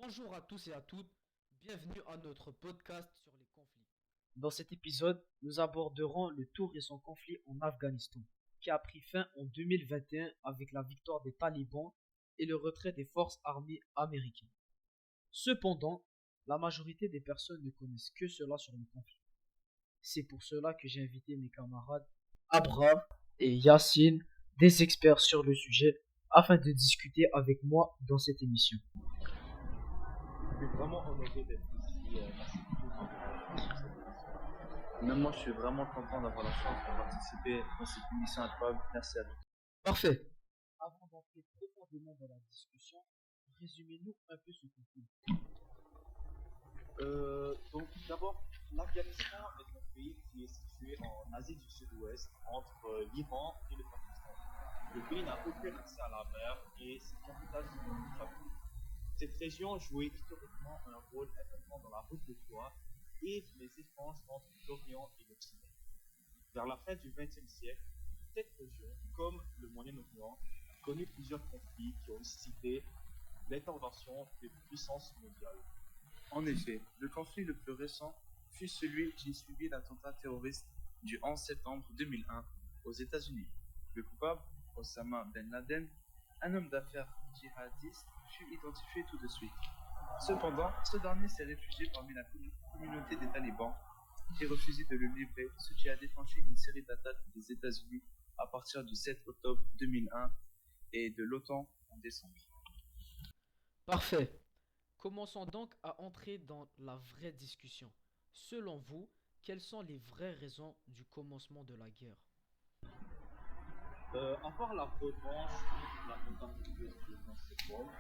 Bonjour à tous et à toutes, bienvenue à notre podcast sur les conflits. Dans cet épisode, nous aborderons le tout récent conflit en Afghanistan, qui a pris fin en 2021 avec la victoire des talibans et le retrait des forces armées américaines. Cependant, la majorité des personnes ne connaissent que cela sur le conflit. C'est pour cela que j'ai invité mes camarades Abraham et Yacine, des experts sur le sujet, afin de discuter avec moi dans cette émission. Je suis vraiment honoré d'être ici. Merci beaucoup de m'avoir invité sur cette émission. Même moi, je suis vraiment content d'avoir la chance de participer dans cette émission incroyable. Merci à tous. Parfait. Avant d'entrer profondément dans la discussion, résumez-nous un peu ce conflit. Donc, d'abord, l'Afghanistan est un pays qui est situé en Asie du Sud-Ouest, entre l'Iran et le Pakistan. Le pays n'a aucun accès à la mer et sa capitale se trouve à Kaboul. Cette région jouait historiquement un rôle important dans la route de soie et les échanges entre l'Orient et l'Occident. Vers la fin du XXe siècle, cette région, comme le Moyen-Orient, a connu plusieurs conflits qui ont nécessité l'intervention de puissances mondiales. En effet, le conflit le plus récent fut celui qui suivit l'attentat terroriste du 11 septembre 2001 aux États-Unis. Le coupable, Osama Ben Laden, un homme d'affaires djihadiste, fut identifié tout de suite. Cependant, ce dernier s'est réfugié parmi la communauté des talibans qui refusait de le livrer, ce qui a déclenché une série d'attaques des États-Unis à partir du 7 octobre 2001 et de l'OTAN en décembre. Parfait. Commençons donc à entrer dans la vraie discussion. Selon vous, quelles sont les vraies raisons du commencement de la guerre? À part la revanche contre la tentative du 11 septembre,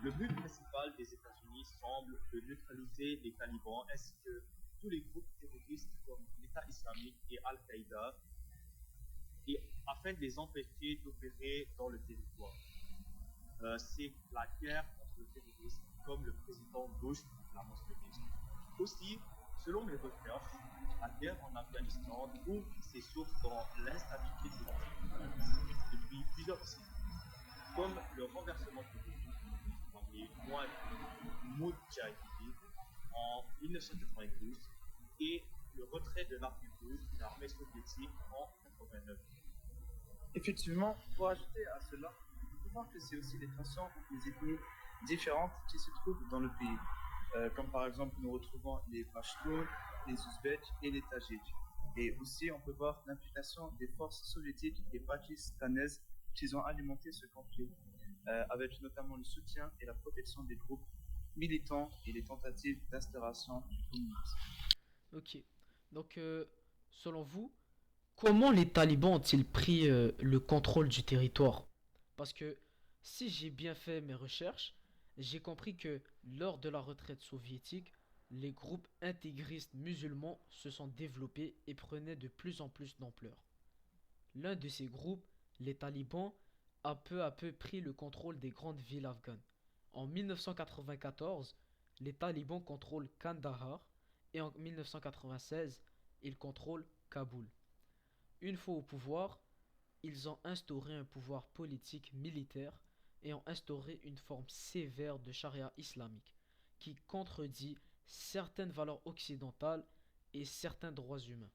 le but principal des États-Unis semble de neutraliser les talibans ainsi que tous les groupes terroristes comme l'État islamique et Al-Qaïda, et afin de les empêcher d'opérer dans le territoire. C'est la guerre contre le terrorisme, comme le président Bush l'a mentionné. Aussi, selon mes recherches, la guerre en Afghanistan trouve ses sources dans l'instabilité politique depuis plusieurs siècles, comme le renversement politique dans les Moudjahidines en 1992 et le retrait de l'armée rouge de l'armée soviétique en 1989. Effectivement, pour ajouter à cela, il faut voir que c'est aussi les tensions entre les ethnies différentes qui se trouvent dans le pays. Comme par exemple, nous retrouvons les Pashtuns, les Ouzbeks et les Tadjiks. Et aussi, on peut voir l'implication des forces soviétiques et pakistanaises qui ont alimenté ce conflit, avec notamment le soutien et la protection des groupes militants et les tentatives d'instauration du communisme. Ok. Donc, selon vous, comment les talibans ont-ils pris le contrôle du territoire? Parce que si j'ai bien fait mes recherches, j'ai compris que lors de la retraite soviétique, les groupes intégristes musulmans se sont développés et prenaient de plus en plus d'ampleur. L'un de ces groupes, les talibans, a peu à peu pris le contrôle des grandes villes afghanes. En 1994, les talibans contrôlent Kandahar et en 1996, ils contrôlent Kaboul. Une fois au pouvoir, ils ont instauré un pouvoir politique militaire et ont instauré une forme sévère de charia islamique qui contredit certaines valeurs occidentales et certains droits humains.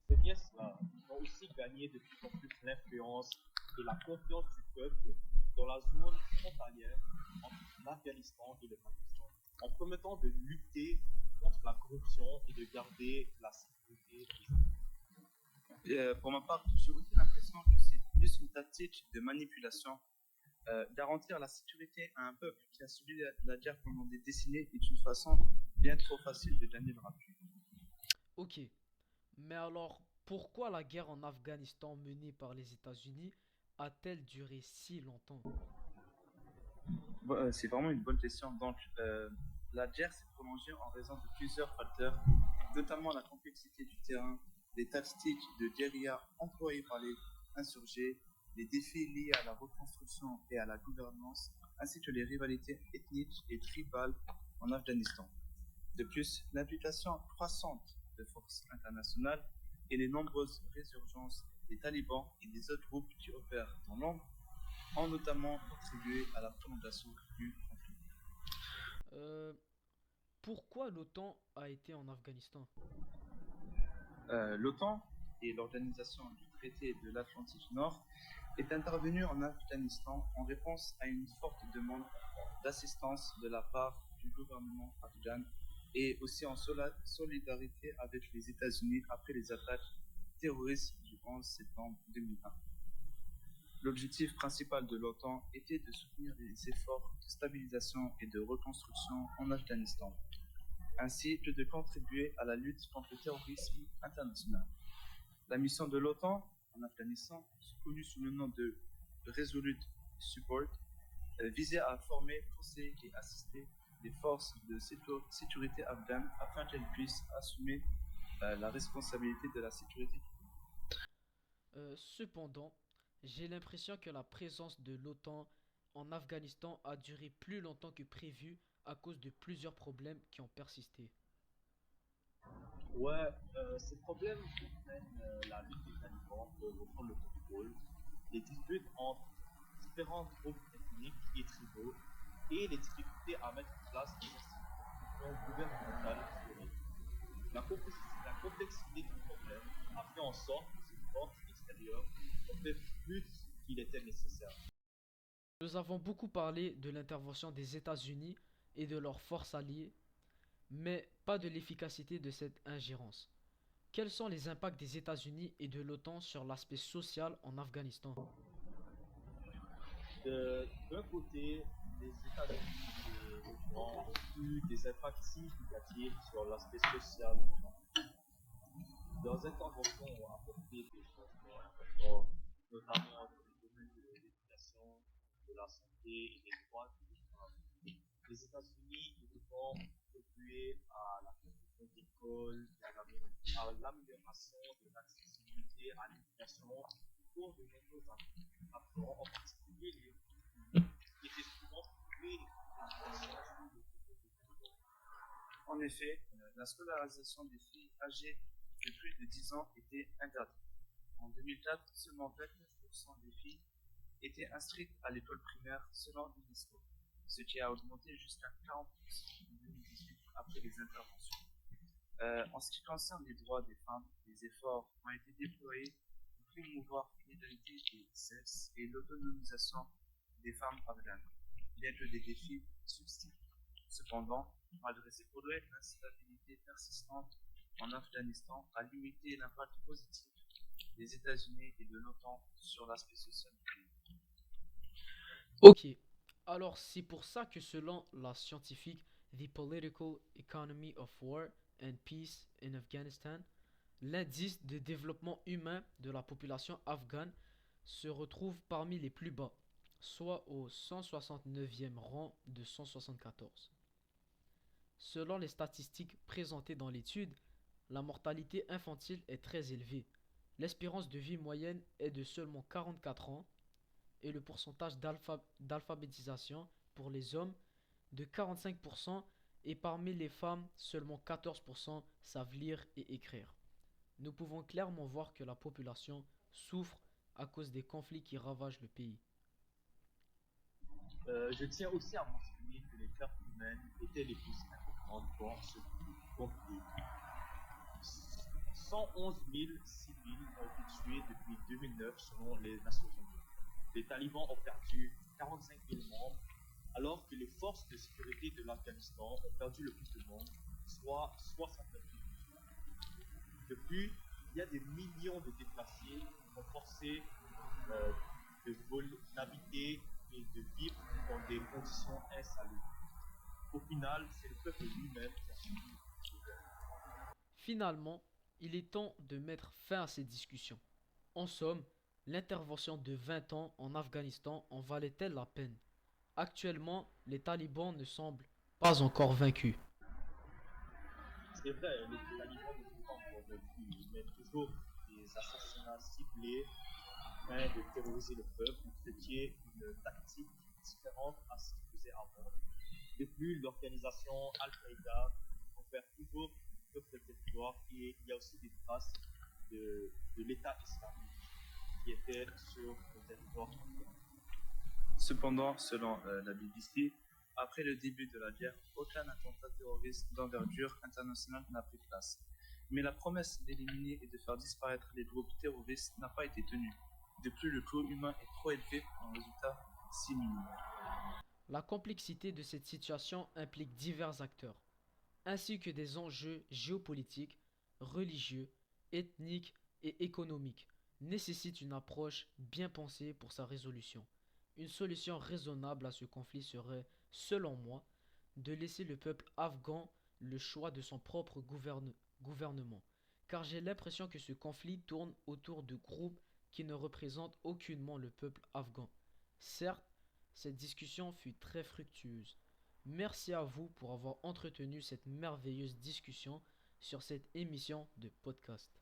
C'est bien cela. Ils ont aussi gagné de plus en plus l'influence et la confiance du peuple dans la zone frontalière entre l'Afghanistan et le Pakistan, en permettant de lutter contre la corruption et de garder la sécurité des gens. Pour ma part, j'ai aussi l'impression que c'est plus une tactique de manipulation. Garantir la sécurité à un peuple qui a subi la guerre pendant des décennies est une façon bien trop facile de gagner leur appui. Ok, mais alors pourquoi la guerre en Afghanistan menée par les États-Unis a-t-elle duré si longtemps? Bon, c'est vraiment une bonne question. Donc, la guerre s'est prolongée en raison de plusieurs facteurs, notamment la complexité du terrain, les tactiques de guérilla employées par les insurgés, les défis liés à la reconstruction et à la gouvernance, ainsi que les rivalités ethniques et tribales en Afghanistan. De plus, l'implication croissante de forces internationales et les nombreuses résurgences des talibans et des autres groupes qui opèrent dans l'ombre ont notamment contribué à la prolongation du conflit. Euh, Pourquoi l'OTAN a été en Afghanistan? L'OTAN et l'Organisation du traité de l'Atlantique Nord est intervenue en Afghanistan en réponse à une forte demande d'assistance de la part du gouvernement afghan et aussi en solidarité avec les États-Unis après les attaques terroristes du 11 septembre 2001. L'objectif principal de l'OTAN était de soutenir les efforts de stabilisation et de reconstruction en Afghanistan, ainsi que de contribuer à la lutte contre le terrorisme international. La mission de l'OTAN en Afghanistan, connue sous le nom de Resolute Support, visait à former, conseiller et assister les forces de sécurité afghanes afin qu'elles puissent assumer la responsabilité de la sécurité. Cependant, j'ai l'impression que la présence de l'OTAN en Afghanistan a duré plus longtemps que prévu à cause de plusieurs problèmes qui ont persisté. Ouais, ces problèmes comprennent la lutte des talibans pour reprendre le contrôle, les disputes entre différents groupes ethniques et tribaux, et les difficultés à mettre en place des institutions gouvernementales solides. La complexité du problème a fait en sorte que ces forces extérieures ont fait plus qu'il était nécessaire. Nous avons beaucoup parlé de l'intervention des États-Unis et de leurs forces alliées, mais pas de l'efficacité de cette ingérence. Quels sont les impacts des États-Unis et de l'OTAN sur l'aspect social en Afghanistan? D'un côté, les États-Unis et l'OTAN ont eu des impacts significatifs sur l'aspect social. Leurs interventions ont apporté des changements importants, notamment dans les domaines de l'éducation, de la santé et des droits des femmes. Les États-Unis et l'OTAN ont contribué à la construction d'écoles et à l'amélioration de l'accessibilité à l'éducation pour de nombreux enfants, en particulier les qui étaient souvent privés d'éducation sous le contrôle des talibans. En effet, la scolarisation des filles âgées de plus de 10 ans était interdite. En 2004, seulement 29% des filles étaient inscrites à l'école primaire selon l'UNESCO, ce qui a augmenté jusqu'à 40% en 2018 après les interventions. En ce qui concerne les droits des femmes, les efforts ont été déployés pour promouvoir l'égalité des sexes et l'autonomisation des femmes afghanes, bien que des défis subsistent. Cependant, malgré ces progrès, l'instabilité persistante en Afghanistan a limité l'impact positif des États-Unis et de l'OTAN sur l'aspect social du pays. Ok, alors c'est pour ça que selon la scientifique The Political Economy of War and Peace in Afghanistan, l'indice de développement humain de la population afghane se retrouve parmi les plus bas, soit au 169e rang de 174. Selon les statistiques présentées dans l'étude, la mortalité infantile est très élevée. L'espérance de vie moyenne est de seulement 44 ans et le pourcentage d'alphabétisation pour les hommes de 45% et parmi les femmes, seulement 14% savent lire et écrire. Nous pouvons clairement voir que la population souffre à cause des conflits qui ravagent le pays. Je tiens aussi à mentionner que les pertes humaines étaient les plus importantes dans ce conflit. 111 000 civils ont été tués depuis 2009 selon les Nations Unies. Les talibans ont perdu 45 000 membres, alors que les forces de sécurité de l'Afghanistan ont perdu le plus de monde, soit 69 000. Depuis, il y a des millions de déplacés qui sont forcés euh, d'habiter et de vivre dans des conditions insalubres. Au final, c'est le peuple lui-même qui a subi ce geste. Finalement, il est temps de mettre fin à ces discussions. En somme, l'intervention de 20 ans en Afghanistan en valait-elle la peine? Actuellement, les talibans ne semblent pas encore vaincus. C'est vrai, les talibans ne sont pas encore vaincus, mais toujours des assassinats ciblés afin de terroriser le peuple, ce qui est une tactique différente à ce qu'ils faisaient avant. De plus, l'organisation Al-Qaïda opère toujours sur ce territoire et il y a aussi des traces de l'État islamique qui était sur le territoire afghan. Cependant, selon la BBC, Après le début de la guerre, aucun attentat terroriste d'envergure internationale n'a pris place. Mais la promesse d'éliminer et de faire disparaître les groupes terroristes n'a pas été tenue. De plus, le coût humain est trop élevé pour un résultat si minime. La complexité de cette situation implique divers acteurs, ainsi que des enjeux géopolitiques, religieux, ethniques et économiques, nécessite une approche bien pensée pour sa résolution. Une solution raisonnable à ce conflit serait, selon moi, de laisser le peuple afghan le choix de son propre gouvernement, car j'ai l'impression que ce conflit tourne autour de groupes qui ne représentent aucunement le peuple afghan. Certes, cette discussion fut très fructueuse. Merci à vous pour avoir entretenu cette merveilleuse discussion sur cette émission de podcast.